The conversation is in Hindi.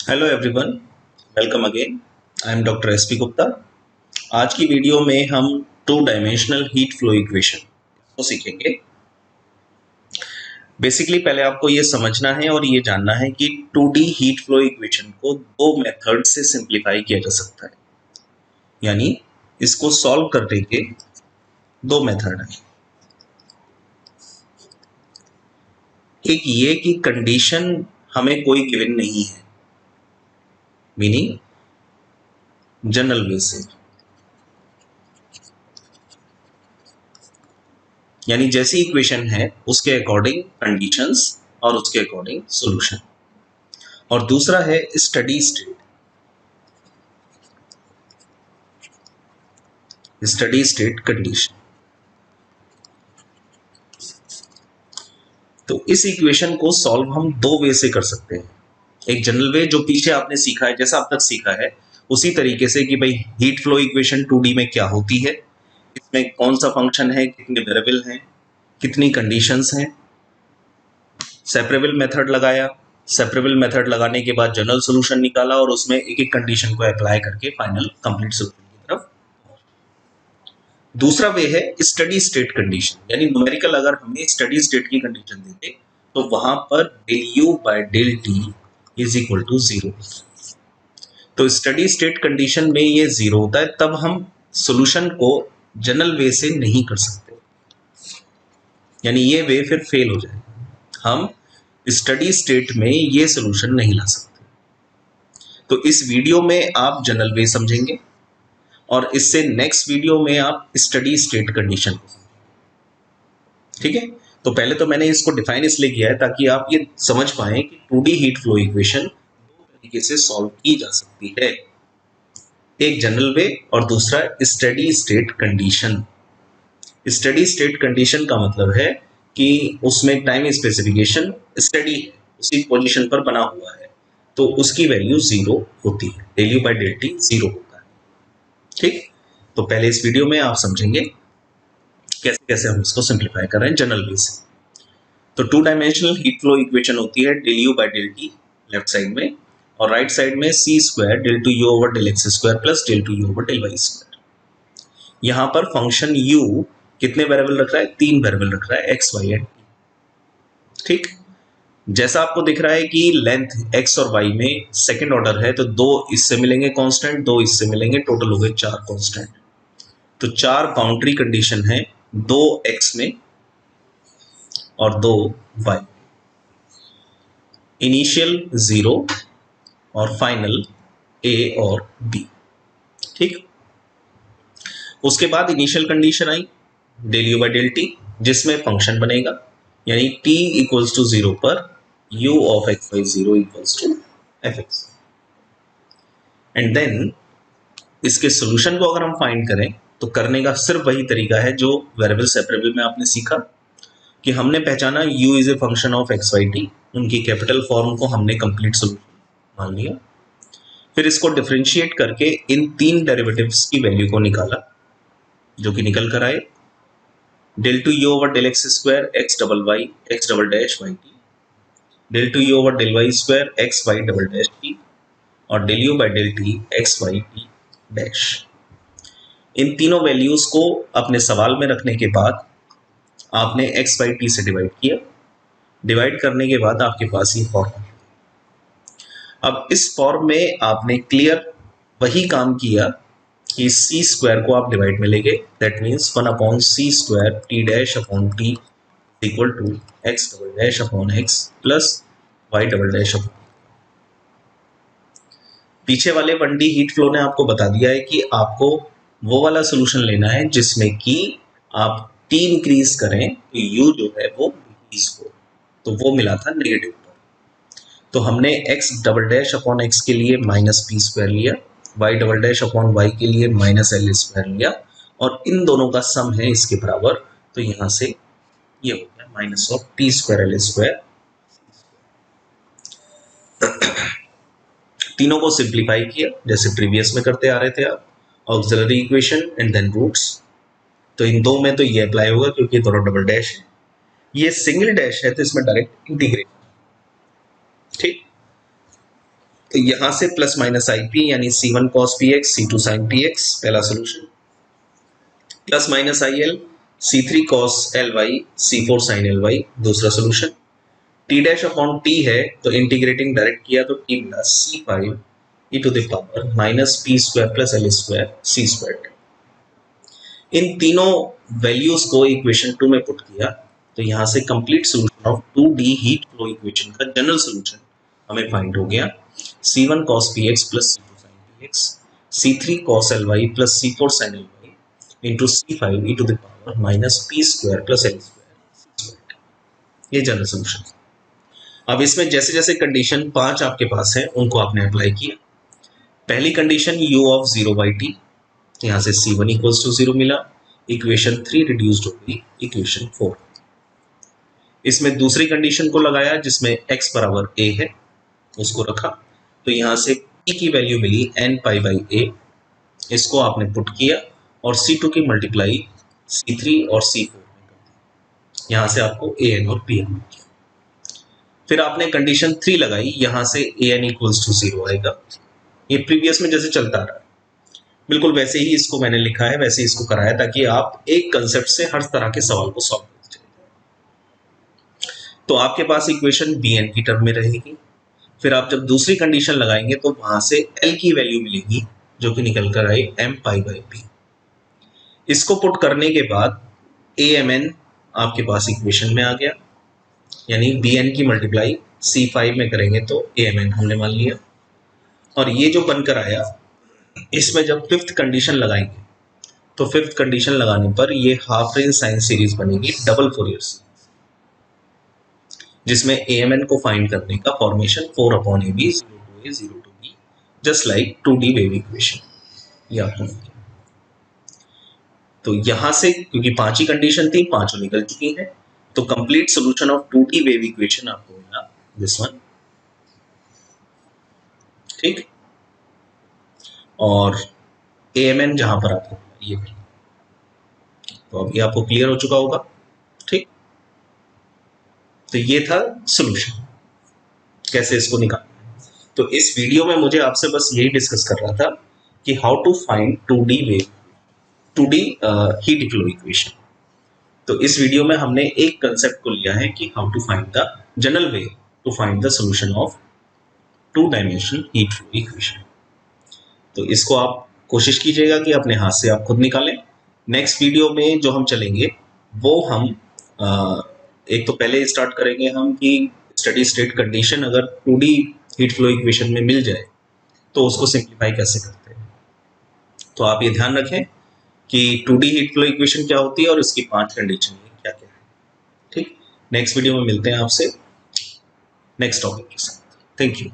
Hello everyone, welcome again. I am doctor S P Gupta. आज की वीडियो में हम to dimensional heat flow equation को सीखेंगे। बेसिकली पहले आपको ये समझना है और ये जानना है कि 2D हीट फ्लो इक्वेशन को दो मेथड से सिंप्लीफाई किया जा सकता है, यानी इसको सॉल्व करने के दो मेथड हैं। एक ये कि कंडीशन हमें कोई गिवन नहीं है, मीनिंग जनरल वे से, यानी जैसी इक्वेशन है उसके अकॉर्डिंग कंडीशंस और उसके अकॉर्डिंग सॉल्यूशन। और दूसरा है स्टडी स्टेट कंडीशन। तो इस इक्वेशन को सॉल्व हम दो वे से कर सकते हैं। एक जनरल वे जो पीछे आपने सीखा है, जैसा अब तक सीखा है उसी तरीके से कि भाई हीट फ्लो इक्वेशन 2D में क्या होती है, इसमें कौन सा फंक्शन है, कितने वेरिएबल हैं, कितनी कंडीशंस हैं। सेपरेबल मेथड लगाया, सेपरेबल मेथड लगाने के बाद जनरल सॉल्यूशन निकाला और उसमें एक एक कंडीशन को अप्लाई करके फाइनल कंप्लीट सॉल्यूशन की तरफ। दूसरा वे है स्टडी स्टेट कंडीशन, यानी न्यूमेरिकल अगर हमें स्टडी स्टेट की कंडीशन देते तो वहां पर del you by del T is equal to 0। तो स्टडी स्टेट कंडीशन में ये 0 होता है, तब हम सॉल्यूशन को जनरल वे से नहीं कर सकते, यानी ये वे फिर फेल हो जाएगा। हम स्टडी स्टेट में ये सॉल्यूशन नहीं ला सकते। तो इस वीडियो में आप जनरल वे समझेंगे और इससे नेक्स्ट वीडियो में आप स्टडी स्टेट कंडीशन को समझेंगे। ठीक है, तो पहले तो मैंने इसको डिफाइन इसलिए किया है ताकि आप ये समझ पाएं कि 2D हीट फ्लो इक्वेशन दो तरीके से सॉल्व की जा सकती है, एक जनरल वे और दूसरा steady state condition. Steady state condition का मतलब है कि उसमें टाइम स्पेसिफिकेशन स्टडी है, उसी पोजीशन पर बना हुआ है, तो उसकी वैल्यू 0 होती है, del you by del T 0 होता है। ठीक, तो पहले इस वीडियो में आप समझेंगे कैसे कैसे हम इसको सिंप्लीफाई कर रहे हैं जनरल वे से। तो two dimensional heat flow equation होती है del you by del t left side में, और राइट साइड में c square del two u over del x square plus del two u over del y square. यहाँ पर फंक्शन u कितने वेरिएबल रख रहा है, 3 वेरिएबल रख रहा है, एक्स वाई एंड टी। ठीक, जैसा आपको दिख रहा है कि लेंथ x और y में सेकंड ऑर्डर है, तो 2 इससे मिलेंगे कांस्टेंट, 2 इससे मिलेंगे, टोटल हो गए 4 कांस्टेंट। तो 4 बाउंड्री कंडीशन है, 2 x में और 2 y, इनिशियल 0 और फाइनल a और b। ठीक, उसके बाद initial condition I del you by del T, जिसमें फंक्शन बनेगा, यानी t इक्वल्स टू 0 पर u of X by 0 equals to F X. And then इसके सॉल्यूशन को अगर हम फाइंड करें तो करने का सिर्फ वही तरीका है जो वेरिएबल सेपरेबल में आपने सीखा, कि हमने पहचाना u is a function of X by T, उनकी कैपिटल फॉर्म को हमने कंप्लीट सॉल्यूशन मान लिया। फिर इसको डिफरेंशिएट करके इन 3 डेरिवेटिव्स की वैल्यू को निकाला, जो कि निकल कर आए del two u over del x square x double y x double dash y t, del two u over del y square x y double dash t, और del u by del t x y t dash. इन तीनों वैल्यूज को अपने सवाल में रखने के बाद आपने एक्स बाई टी से डिवाइड किया, डिवाइड करने के बाद आपके पास ये फॉर्म। अब इस फॉर्म में आपने क्लियर वही काम किया कि सी स्क्वायर को आप डिवाइड में लेंगे, that means 1 upon C square T dash upon T equal to X double dash upon X plus Y double dash upon. पीछे वाले 1D हीट फ्लो ने आपको बता दिया है कि आपको वो वाला सोल्यूशन लेना है जिसमें कि आप टी इंक्रीज करें तो यू जो है वो डिक्रीज हो, तो वो मिला था नेगेटिव पर। तो हमने X double dash upon X के लिए माइनस पी स्क्वायर लिया, Y double dash upon Y के लिए माइनस एल स्क्वायर लिया, और इन दोनों का सम है इसके बराबर, तो यहां से ये हो गया minus of T square L square. तीनों को सिंप्लीफाई किया जैसे प्रीवियस में करते आ रहे थे आप, auxiliary equation and then roots. तो इन दो में तो ये अप्लाई होगा क्योंकि दोनों डबल डैश है, ये सिंगल डैश है तो इसमें डायरेक्ट इंटीग्रेट। ठीक, तो यहां से प्लस माइनस आईपी यानी C1 cos px C2 sin px पहला solution, plus minus IL C3 cos ly C4 sin ly दूसरा solution. t dash upon t है तो इंटीग्रेटिंग डायरेक्ट किया तो t मिला C5 e to the power minus p square plus l square c square. इन तीनों वैल्यूज को इक्वेशन 2 में पुट किया तो यहां से complete solution of 2D heat flow equation का जनरल सोल्यूशन हमें फाइंड हो गया C1 cos px plus C2 sin px C3 cos ly plus C4 sin ly into C5 e to the power minus p square plus l square, ये जनरल सोल्यूशन। अब इसमें जैसे जैसे कंडीशन 5 आपके पास है उनको आपने अप्लाई किया। पहली condition u of 0 by T, यहां से C1 इक्वल्स टू 0 मिला, इक्वेशन 3 रिड्यूस्ड हो गई इक्वेशन 4। इसमें दूसरी कंडीशन को लगाया जिसमें x बराबर a है, उसको रखा तो यहां से p की वैल्यू मिली n पाई बाई a, इसको आपने पुट किया और C2 की मल्टीप्लाई C3 और C4 में कर दी, यहां से आपको an और pn मिल गया। फिर आपने कंडीशन 3 लगाई, यहां से an इक्वल्स टू 0 आएगा, ये प्रीवियस में जैसे चलता रहा बिल्कुल वैसे ही इसको मैंने लिखा है, वैसे इसको कराया ताकि आप एक कंसेप्ट से हर तरह के सवाल को सॉल्व कर सकें। तो आपके पास इक्वेशन bn की टर्म में रहेगी। फिर आप जब दूसरी कंडीशन लगाएंगे तो वहां से l की वैल्यू मिलेगी जो कि निकल कर आई m पाई बाई p। इसको पुट करने के बाद amn आपके पास इक्वेशन में आ गया, यानी bn की मल्टीप्लाई C5 में करेंगे तो amn हमने मान लिया। और ये जो बनकर आया इसमें जब फिफ्थ कंडीशन लगाएंगे तो फिफ्थ कंडीशन लगाने पर ये हाफ रेंज साइन सीरीज बनेगी डबल फोरियर सीरीज, जिसमें amn को फाइंड करने का formation 4/ab 0 to a 0 to b just like 2D wave equation, ये आपको मिल गया। तो यहां से क्योंकि 5 ही कंडीशन थी, 5 निकल चुकी हैं, तो complete solution of 2D wave equation आपको मिला दिस वन, ठीक। और amn जहां पर आपको ये, तो अभी आपको क्लियर हो चुका होगा, ठीक। तो ये था सॉल्यूशन, कैसे इसको निकालना। तो इस वीडियो में मुझे आपसे बस यही डिस्कस कर रहा था कि how to find 2D wave, 2D heat flow equation. तो इस वीडियो में हमने एक कंसेप्ट को लिया है कि how to find the general way to find the solution of 2 dimensional heat flow equation. तो इसको आप कोशिश कीजिएगा कि अपने हाथ से आप खुद निकालें। नेक्स्ट वीडियो में जो हम चलेंगे वो हम एक तो पहले स्टार्ट करेंगे हम कि स्टडी स्टेट कंडीशन अगर 2D हीट फ्लो इक्वेशन में मिल जाए तो उसको सिंप्लीफाई कैसे करते हैं। तो आप ये ध्यान रखें कि 2D हीट फ्लो इक्वेशन क्या होती है और इसकी 5 कंडीशन क्या क्या है, ठीक। नेक्स्ट वीडियो में मिलते हैं आपसे नेक्स्ट टॉपिक के साथ। Thank you.